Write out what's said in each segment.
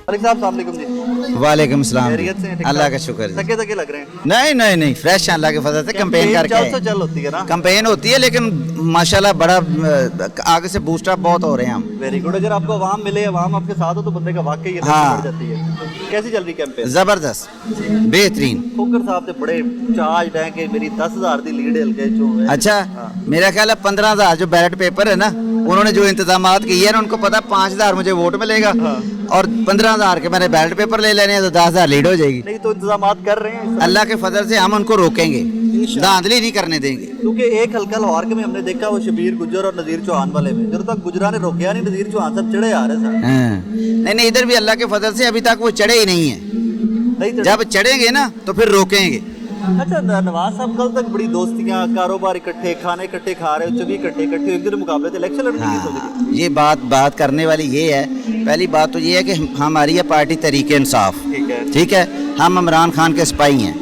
मलिक साहब अस्सलाम वालेकुम जी। वालेकुम सलाम। खैरियत से हैं? ठीक अल्लाह ठाक? का शुक्र जी। थके थके लग रहे हैं। नहीं फ्रेश है अल्लाह के फजल से। कैंपेन करके चल से आए। चल होती है ना। कैंपेन होती है लेकिन माशाल्लाह बड़ा आगे से बूस्ट अप बहुत हो रहे हैं हम। Very good. अगर आपको आवाम मिले, आवाम आपके साथ हो तो बंदे का वाकई ये हाँ। बढ़ जाती है। कैसी चल रही कैंपेन? जबरदस्त बेहतरीन। खोकर साहब से बड़े चार्ज है कि मेरी 10,000 की लीड हल्के चो है। अच्छा हाँ। मेरा ख्याल है 15,000 जो बैलेट पेपर है ना, उन्होंने जो इंतजामात किए हैं ना, उनको पता 5,000 मुझे वोट मिलेगा और 15,000 के मैंने बैलेट पेपर ले लेने हैं तो 10,000 लीड हो जाएगी। नहीं तो इंतजामात कर रहे हैं अल्लाह के फजल से हम उनको रोकेंगे, धांधली नहीं करने देंगे। क्योंकि एक हल्का लाहौर के में हमने देखा वो शबीर गुज्जर और नज़ीर चौहान वाले में, जब तक गुजरा ने रोका नहीं, नज़ीर चौहान सब चढ़े आ रहे सर। हाँ। नहीं इधर भी अल्लाह के फजल से अभी तक वो चढ़े ही नहीं है। नहीं चढ़े। जब चढ़ेंगे ना तो फिर रोकेंगे। अच्छा नवाज साहब कल तक बड़ी दोस्तियां, कारोबार इकट्ठे, खाने इकट्ठे खा रहे हो, चबी इकट्ठे एक दूसरे मुकाबले थे, इलेक्शन लड़ने की सोच रही है। ये बात करने वाली ये है, पहली बात तो ये है कि हमारी है पार्टी तहरीक इंसाफ। ठीक है, हम इमरान खान के सिपाही हैं।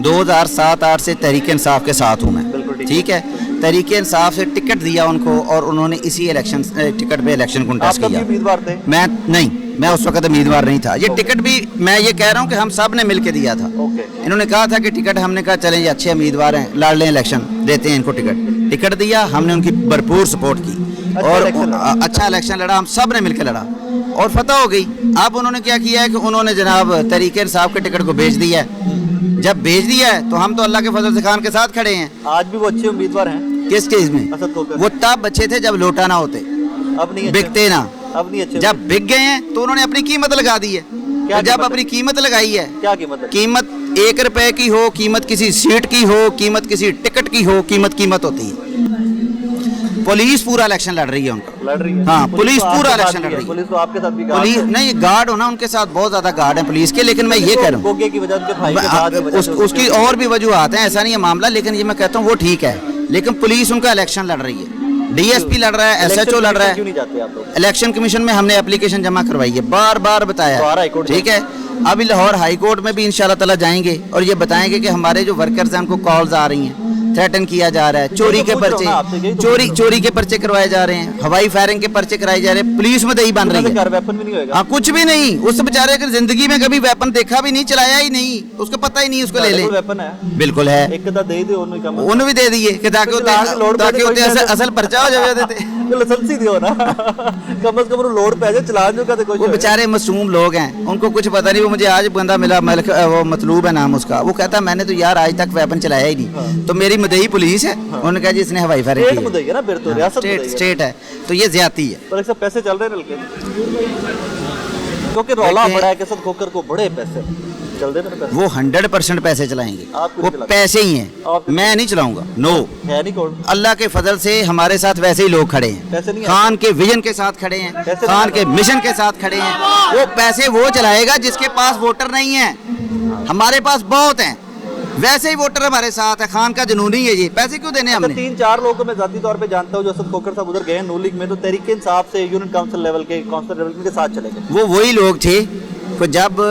2007-8 से तहरीक इंसाफ के साथ हूँ मैं। ठीक है, तहरीक इंसाफ से टिकट दिया उनको और उन्होंने इसी इलेक्शन टिकट पे इलेक्शन कंटेस्ट आप किया। तब भी उम्मीदवार थे? मैं उस वक्त उम्मीदवार नहीं था। ये टिकट भी मैं ये कह रहा हूँ कि हम सब ने मिल के दिया था। इन्होंने कहा था कि टिकट, हमने कहा चलें ये अच्छे उम्मीदवार हैं, लड़ लें इलेक्शन, देते हैं इनको टिकट दिया, हमने उनकी भरपूर सपोर्ट की और अच्छा इलेक्शन लड़ा, हम सब ने मिलकर लड़ा और फतह हो गई। अब उन्होंने क्या किया है कि उन्होंने जनाब तहरीक इंसाफ के टिकट को बेच दिया है। जब बेच दिया है तो हम तो अल्लाह के फजल से खान के साथ खड़े हैं। आज भी वो अच्छे उम्मीदवार हैं। किस चीज में? वो तब बच्चे थे जब लोटा ना होते, अब नहीं बिकते ना। अब नहीं अच्छे। जब बिक गए हैं तो उन्होंने अपनी कीमत लगा दी है। क्या तो जब कीमत अपनी कीमत लगाई है, क्या कीमत है? कीमत 1 रुपए की हो, कीमत किसी सीट की हो, कीमत किसी टिकट की हो, कीमत होती है। पुलिस पूरा इलेक्शन लड़ रही है उनका। लड़ रही है। हाँ, पुलिस तो पूरा आपके साथ इलेक्शन भी लड़ है, रही है। पुलिस तो आपके साथ भी पुलिस नहीं, गार्ड हो ना उनके साथ, बहुत ज्यादा गार्ड है पुलिस के। लेकिन मैं ये कह रहा हूँ गोगे की वजह, उनके भाई के साथ की वजह से उसकी और भी वजूहत हैं, ऐसा नहीं है मामला। लेकिन ये मैं कहता हूँ वो ठीक है, लेकिन पुलिस उनका इलेक्शन लड़ रही है। डीएसपी लड़ रहा है, एसएचओ लड़ रहा क्यों है। नहीं जाते आप लोग? इलेक्शन कमीशन में हमने एप्लीकेशन जमा करवाई है, बार बताया। ठीक है, अभी लाहौर हाई कोर्ट में भी इंशाल्लाह ताला जाएंगे और ये बताएंगे कि हमारे जो वर्कर्स हैं उनको कॉल्स आ रही हैं, थ्रेटन किया जा रहा है, चोरी के पर्चे, चोरी के पर्चे करवाए जा रहे हैं, हवाई फायरिंग के पर्चे कराए जा रहे हैं, पुलिस में दही बन रही है। वेपन भी नहीं होगा। हाँ, कुछ भी नहीं। उस बेचारे की जिंदगी में कभी वेपन देखा भी नहीं, चलाया ही नहीं, उसको पता ही नहीं, उसको ले ले। वेपन है? बिल्कुल है। एक दा दे दे ਉਹਨੂੰ ਕੰਮ। ਉਹਨੂੰ ਵੀ ਦੇ ਦਈਏ ਕਿ ताकि ਉੱਤੇ ਅਸਲ ਪਰਚਾ ਹੋ ਜਾਵੇ ਉਹਦੇ ਤੇ। लाइसेंस दियो ना। कम से कम लोड पे आ जाए, चलान जो कहते कुछ। वो बेचारे मासूम लोग हैं, उनको कुछ पता नहीं। वो मुझे आज बंदा मिला, वो मतलूब है नाम उसका, वो कहता मैंने तो यार आज तक वेपन चलाया ही नहीं। तो मेरी मदई पुलिस है, उन्होंने कहा जी इसने हवाई फायरिंग की है ना, फिर तो रियासत स्टेट है, तो ये ज्यादती है। पर सब पैसे चल रहे हैं हल्के, क्योंकि रौला बड़ा है कि सब खोकर को बड़े पैसे चल रहे हैं। वो 100% पैसे चलाएंगे, वो पैसे ही हैं, मैं नहीं चलाऊंगा। नो है नहीं कौन? अल्लाह के फजल से हमारे साथ वैसे ही लोग खड़े हैं, खान के विजन के साथ खड़े हैं, खान के मिशन के साथ खड़े हैं। वो पैसे वो चलाएगा जिसके पास वोटर नहीं है। हमारे पास बहुत हैं, वैसे ही वोटर हमारे साथ है। खान का जुनून ही है ये, पैसे क्यों देने हमने? 3-4 लोगों को मैं जाती तौर पे जानता हूँ जो असद खोकर साहब उधर गए नू लीग में, तो तहरीक इंसाफ से यूनियन काउंसिल लेवल के काउंसिल लेवल के साथ चले गए। वो वही लोग थे तो जब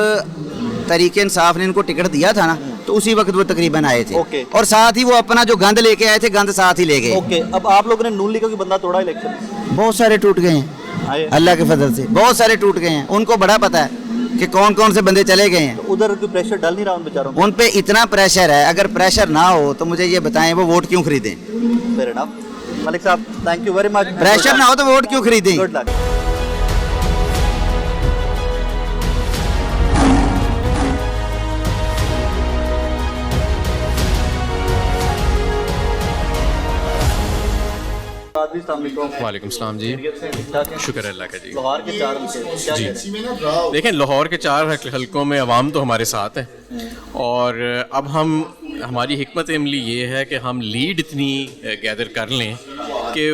तहरीक इंसाफ ने इनको टिकट दिया था ना, तो उसी वक्त वो तकरीबन आए थे और साथ ही वो अपना जो गंद लेके आए थे, गंद साथ ही ले गए। अब आप लोगों ने नून लीग का बंदा तोड़ा इलेक्शन, बहुत सारे टूट गए हैं अल्लाह के फजल से, बहुत सारे टूट गए हैं। उनको बड़ा पता है कि कौन कौन से बंदे चले गए हैं। तो उधर कोई प्रेशर डाल नहीं रहा उन बेचारों? उन पे इतना प्रेशर है, अगर प्रेशर ना हो तो मुझे ये बताएं वो वोट क्यों खरीदें? Fair enough. Malik sahab thank you very much. Pressure ना हो तो वोट क्यों खरीदें? Good luck. वालेकुम सलाम जी, शुक्र अल्लाह का जी। लाहौर के 4 हल्के जी देखें, लाहौर के 4 हल्कों में अवाम तो हमारे साथ है और अब हमारी हिकमत अमली ये है कि हम लीड इतनी गैदर कर लें कि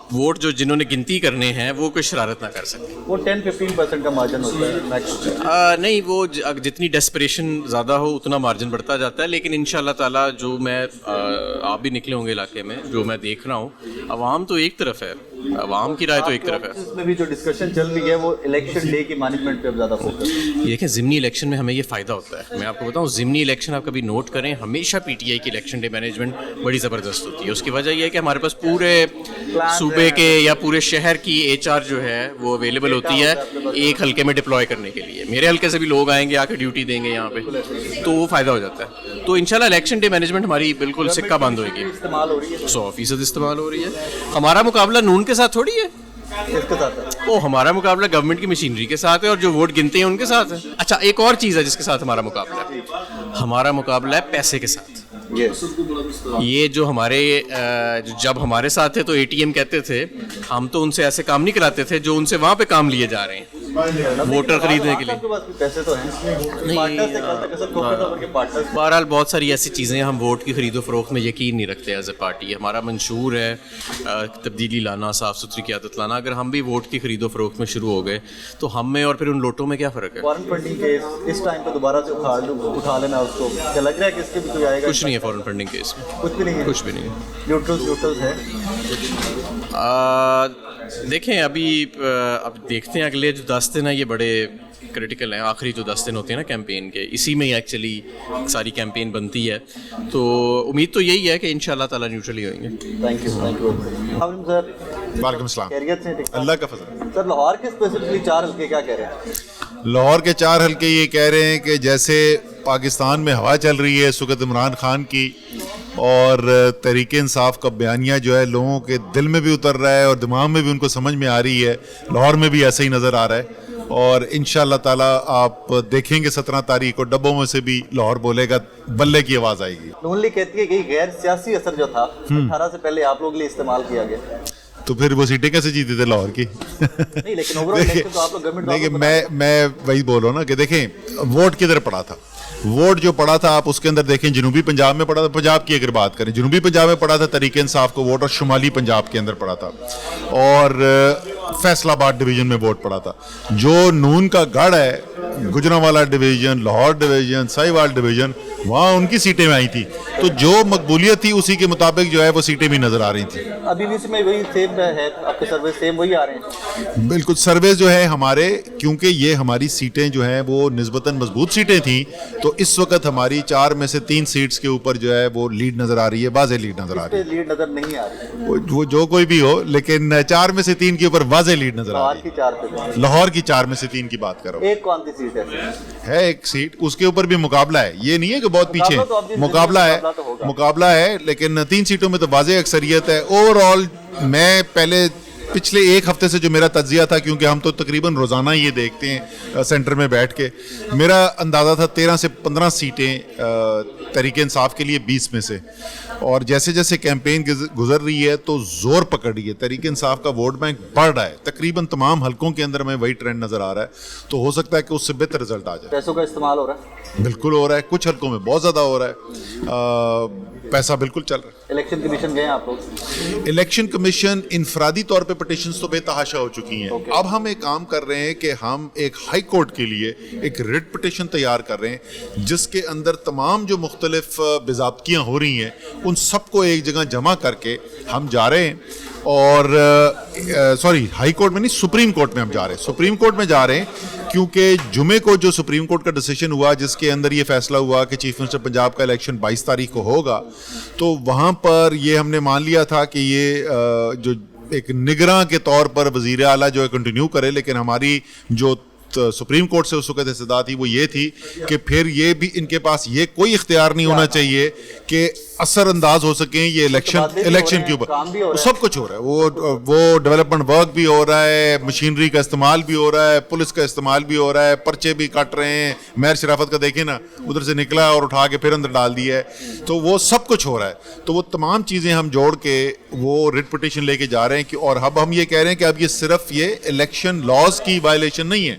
वोट जो जिन्होंने गिनती करने हैं वो कोई शरारत ना कर सके। वो 10-15% का मार्जिन होता है नहीं, वो जितनी डेस्परेशन ज़्यादा हो उतना मार्जिन बढ़ता जाता है। लेकिन इंशाल्लाह ताला जो मैं आप भी निकले होंगे इलाके में, जो मैं देख रहा हूँ, अवाम तो एक तरफ है, अवाम की राय तो एक तरफ है। इसमें भी जो डिस्कशन चल रही है वो इलेक्शन डे की मैनेजमेंट पे ज़्यादा फोकस। देखें, ज़िमनी इलेक्शन में हमें ये फ़ायदा होता है। मैं आपको बताऊँ, ज़िमनी इलेक्शन आप कभी नोट करें, हमेशा पीटीआई की इलेक्शन डे मैनेजमेंट बड़ी ज़बरदस्त होती है। उसकी वजह यह है कि हमारे पास पूरे صوبے کے یا پورے شہر کی HR جو ہے وہ اویلیبل ہوتی ہے ایک حلقے میں ڈپلوائے کرنے کے لیے. میرے حلقے سے بھی لوگ آئیں گے آ کے ڈیوٹی دیں گے یہاں پہ, تو وہ فائدہ ہو جاتا ہے. تو انشاءاللہ الیکشن ڈے مینجمنٹ ہماری بالکل سکہ بند ہوئے گی, 100% استعمال ہو رہی ہے. ہمارا مقابلہ نون کے ساتھ تھوڑی ہے, وہ ہمارا مقابلہ گورنمنٹ کی مشینری کے ساتھ ہے اور جو ووٹ گنتے ہیں ان کے ساتھ ہے. اچھا ایک اور چیز ہے جس کے ساتھ ہمارا مقابلہ ہے, ہمارا مقابلہ ہے پیسے کے ساتھ. یہ جو ہمارے جب ہمارے ساتھ تھے تو ATM کہتے تھے, ہم تو ان سے ایسے کام نہیں کراتے تھے جو ان سے وہاں پہ کام لیے جا رہے ہیں ووٹر خریدنے کے لیے. بہرحال بہت ساری ایسی چیزیں, ہم ووٹ کی خرید و فروخت میں یقین نہیں رکھتے ایز اے پارٹی. ہمارا منشور ہے تبدیلی لانا, صاف ستھری قیادت لانا. اگر ہم بھی ووٹ کی خرید و فروخت میں شروع ہو گئے تو ہم میں اور پھر ان لوٹوں میں کیا فرق ہے؟ کچھ نہیں ہے فورن فنڈنگ کیس میں, کچھ بھی نہیں ہے. دیکھیں ابھی اب دیکھتے ہیں اگلے جو 10 دن ہیں یہ بڑے کریٹیکل ہیں. آخری جو 10 دن ہوتے ہیں نا کیمپین کے, اسی میں ہی ایکچولی ساری کیمپین بنتی ہے. تو امید تو یہی ہے کہ انشاءاللہ تعالیٰ نیوٹرل ہی ہوئیں گے. Thank you sir. وعلیکم السلام. اللہ کا فضل. سر لاہور کے اسپیسیفکلی 4 حلقے کیا کہہ رہے ہیں؟ لاہور کے 4 حلقے یہ کہہ رہے ہیں کہ جیسے پاکستان میں ہوا چل رہی ہے سقط عمران خان کی, اور تحریک انصاف کا بیانیہ جو ہے لوگوں کے دل میں بھی اتر رہا ہے اور دماغ میں بھی ان کو سمجھ میں آ رہی ہے, لاہور میں بھی ایسا ہی نظر آ رہا ہے. اور انشاءاللہ تعالیٰ آپ دیکھیں گے 17 تاریخ کو ڈبوں میں سے بھی لاہور بولے گا, بلے کی آواز آئے گی. نون لیگ کہتی ہے کہ غیر سیاسی اثر جو تھا 18 سے پہلے آپ لوگوں کے لیے استعمال کیا گیا, تو پھر وہ سیٹیں کیسے جیتے تھے لاہور کی؟ نہیں لیکن اوورآل الیکشن تو آپ لوگ گورنمنٹ. دیکھیں میں وہی بول رہا ہوں نا کہ دیکھیں ووٹ کدھر پڑا تھا. ووٹ جو پڑا تھا آپ اس کے اندر دیکھیں, جنوبی پنجاب میں پڑا تھا. پنجاب کی اگر بات کریں, جنوبی پنجاب میں پڑا تھا تحریک انصاف کو ووٹ, اور شمالی پنجاب کے اندر پڑا تھا, اور فیصل آباد ڈویژن میں ووٹ پڑا تھا. جو نون کا گڑھ ہے, Gujranwala division, Lahore division, Sahiwal division, وہاں ان کی سیٹیں آئی تھی. تو جو مقبولیت تھی اسی کے مطابق جو ہے وہ سیٹیں بھی نظر آ رہی تھیں. ابھی بھی اس میں وہی سیم ہے, آپ کے سروے سیم وہی آ رہے ہیں؟ بالکل سروے جو ہے ہمارے, کیونکہ یہ ہماری سیٹیں جو ہیں وہ نسبتاً مضبوط سیٹیں تھیں, تو اس وقت ہماری 4 میں سے 3 سیٹس کے اوپر جو ہے وہ لیڈ نظر آ رہی ہے, واضح لیڈ نظر آ رہی ہے. لیڈ نظر نہیں آ رہی, وہ جو کوئی بھی ہو, لیکن 4 میں سے 3 کے اوپر واضح لیڈ نظر آ رہی ہے. لاہور کی 4 میں سے 3 کی بات کرو. ایک کون سی سیٹ ہے؟ ایک سیٹ, اس کے اوپر بھی مقابلہ ہے, یہ نہیں ہے کہ بہت پیچھے مقابلہ ہے, لیکن 3 سیٹوں میں تو واضح اکثریت ہے. اوور آل میں پچھلے 1 ہفتے سے جو میرا تجزیہ تھا, کیونکہ ہم تو تقریباً روزانہ یہ دیکھتے ہیں سینٹر میں بیٹھ کے, میرا اندازہ تھا 13 سے 15 سیٹیں تحریک انصاف کے لیے 20 میں سے. اور جیسے جیسے کیمپین گزر رہی ہے تو زور پکڑ رہی ہے, تحریک انصاف کا ووٹ بینک بڑھ رہا ہے. تقریباً تمام حلقوں کے اندر میں وہی ٹرینڈ نظر آ رہا ہے, تو ہو سکتا ہے کہ اس سے بہتر رزلٹ آ جائے. پیسوں کا استعمال ہو رہا ہے؟ بالکل ہو رہا ہے, کچھ حلقوں میں بہت زیادہ ہو رہا ہے, پیسہ بالکل چل رہا ہے. الیکشن کمیشن گئے آپ لوگ؟ الیکشن کمیشن انفرادی طور پہ پٹیشنز تو بے تحاشا ہو چکی ہیں. اب ہم ایک کام کر رہے ہیں کہ ہم ایک ہائی کورٹ کے لیے ایک ریٹ پٹیشن تیار کر رہے ہیں, جس کے اندر تمام جو مختلف باضابطگیاں ہو رہی ہیں ان سب کو ایک جگہ جمع کر کے ہم جا رہے ہیں. اور ہائی کورٹ میں نہیں, سپریم کورٹ میں ہم جا رہے ہیں. سپریم کورٹ میں جا رہے ہیں کیونکہ جمعے کو جو سپریم کورٹ کا ڈیسیشن ہوا, جس کے اندر یہ فیصلہ ہوا کہ چیف منسٹر پنجاب کا الیکشن 22 تاریخ کو ہوگا, تو وہاں پر یہ ہم نے مان لیا تھا کہ یہ جو ایک نگراں کے طور پر وزیر اعلیٰ جو ہے کنٹینیو کرے, لیکن ہماری جو سپریم کورٹ سے اس وقت استدعا تھی وہ یہ تھی کہ پھر یہ بھی ان کے پاس یہ کوئی اختیار نہیں ہونا چاہیے کہ اثر انداز ہو سکیں یہ الیکشن کے اوپر. سب کچھ ہو رہا ہے, وہ ڈیولپمنٹ ورک بھی ہو رہا ہے, مشینری کا استعمال بھی ہو رہا ہے, پولیس کا استعمال بھی ہو رہا ہے, پرچے بھی کٹ رہے ہیں. مہر شرافت کا دیکھیں نا, ادھر سے نکلا اور اٹھا کے پھر اندر ڈال دیا ہے, تو وہ سب کچھ ہو رہا ہے. تو وہ تمام چیزیں ہم جوڑ کے وہ ریٹ پٹیشن لے کے جا رہے ہیں کہ, اور اب ہم یہ کہہ رہے ہیں کہ اب یہ صرف یہ الیکشن لاز کی وائلیشن نہیں ہے,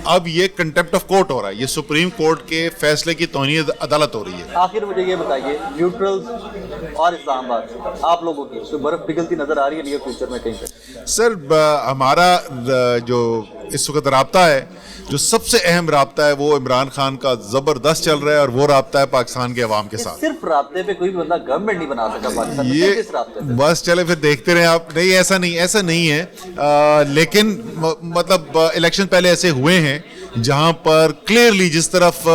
اب یہ کنٹیمپٹ آف کورٹ ہو رہا ہے, یہ سپریم کورٹ کے فیصلے کی توہین عدالت ہو رہی ہے. آخر مجھے یہ بتائیے, نیوٹرل اور اسلام آباد آپ لوگوں کی تو برف پگھلتی نظر آ رہی ہے نیئر فیوچر میں کہیں پہ؟ سر ہمارا جو اس وقت رابطہ ہے, جو سب سے اہم رابطہ ہے وہ عمران خان کا زبردست چل رہا ہے, اور وہ رابطہ ہے پاکستان کے عوام کے ساتھ. صرف رابطے پہ کوئی بھی بندہ گورنمنٹ نہیں بنا سکا پاکستان میں, یہ کس رابطے پہ؟ بس چلے پھر دیکھتے رہے آپ. نہیں ایسا نہیں ہے, لیکن مطلب الیکشن پہلے ایسے ہوئے ہیں جہاں پر کلیئرلی جس طرف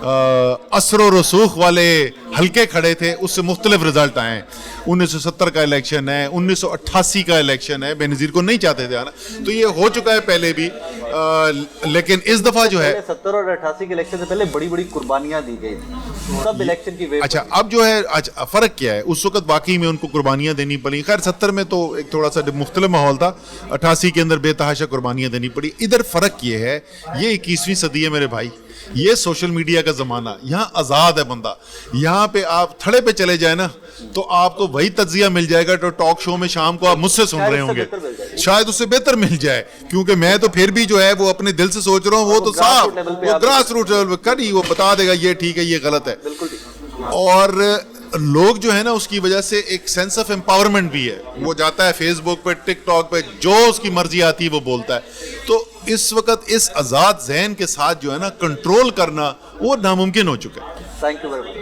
اثر و رسوخ والے हल्के खड़े थे उससे मुख्तलिफ रिजल्ट आए हैं। 1970 का इलेक्शन है, 1988 का इलेक्शन है, बेनज़ीर को नहीं चाहते थे आना, तो ये हो चुका है पहले भी, लेकिन इस दफ़ा जो है 70 और 88 के इलेक्शन से पहले बड़ी बड़ी कुर्बानियां दी गई थी, सब इलेक्शन की वेव। अच्छा, अब जो है फ़र्क क्या है, उस वक्त वाकई में उनको कुर्बानियाँ देनी पड़ी। खैर 70 में तो एक थोड़ा सा मुख्तलिफ माहौल था, 88 के अंदर बेतहाशा कुर्बानियाँ देनी पड़ी। इधर फ़र्क ये है, ये 21वीं सदी है मेरे भाई, ये सोशल मीडिया का ज़माना, यहाँ आज़ाद है बंदा। यहाँ पे आप थड़े पे चले जाए ना तो आपको वही तज्जिया मिल जाएगा तो टॉक शो में शाम को आप मुझसे सुन रहे होंगे, शायद उससे बेहतर मिल जाए, क्योंकि मैं तो फिर भी जो है वो अपने दिल से सोच रहा हूँ, वो तो साफ ग्रास रूट लेवल पे करी वो बता देगा ये ठीक है ये गलत है। और लोग जो है ना उसकी वजह से एक सेंस ऑफ एम्पावरमेंट भी है, वो जाता है फेसबुक पे, टिकटॉक पे, जो उसकी मर्जी आती है वो बोलता है। तो इस वक्त इस आज़ाद ज़हन के साथ जो है ना कंट्रोल करना वो नामुमकिन हो चुका है। Thank you very much.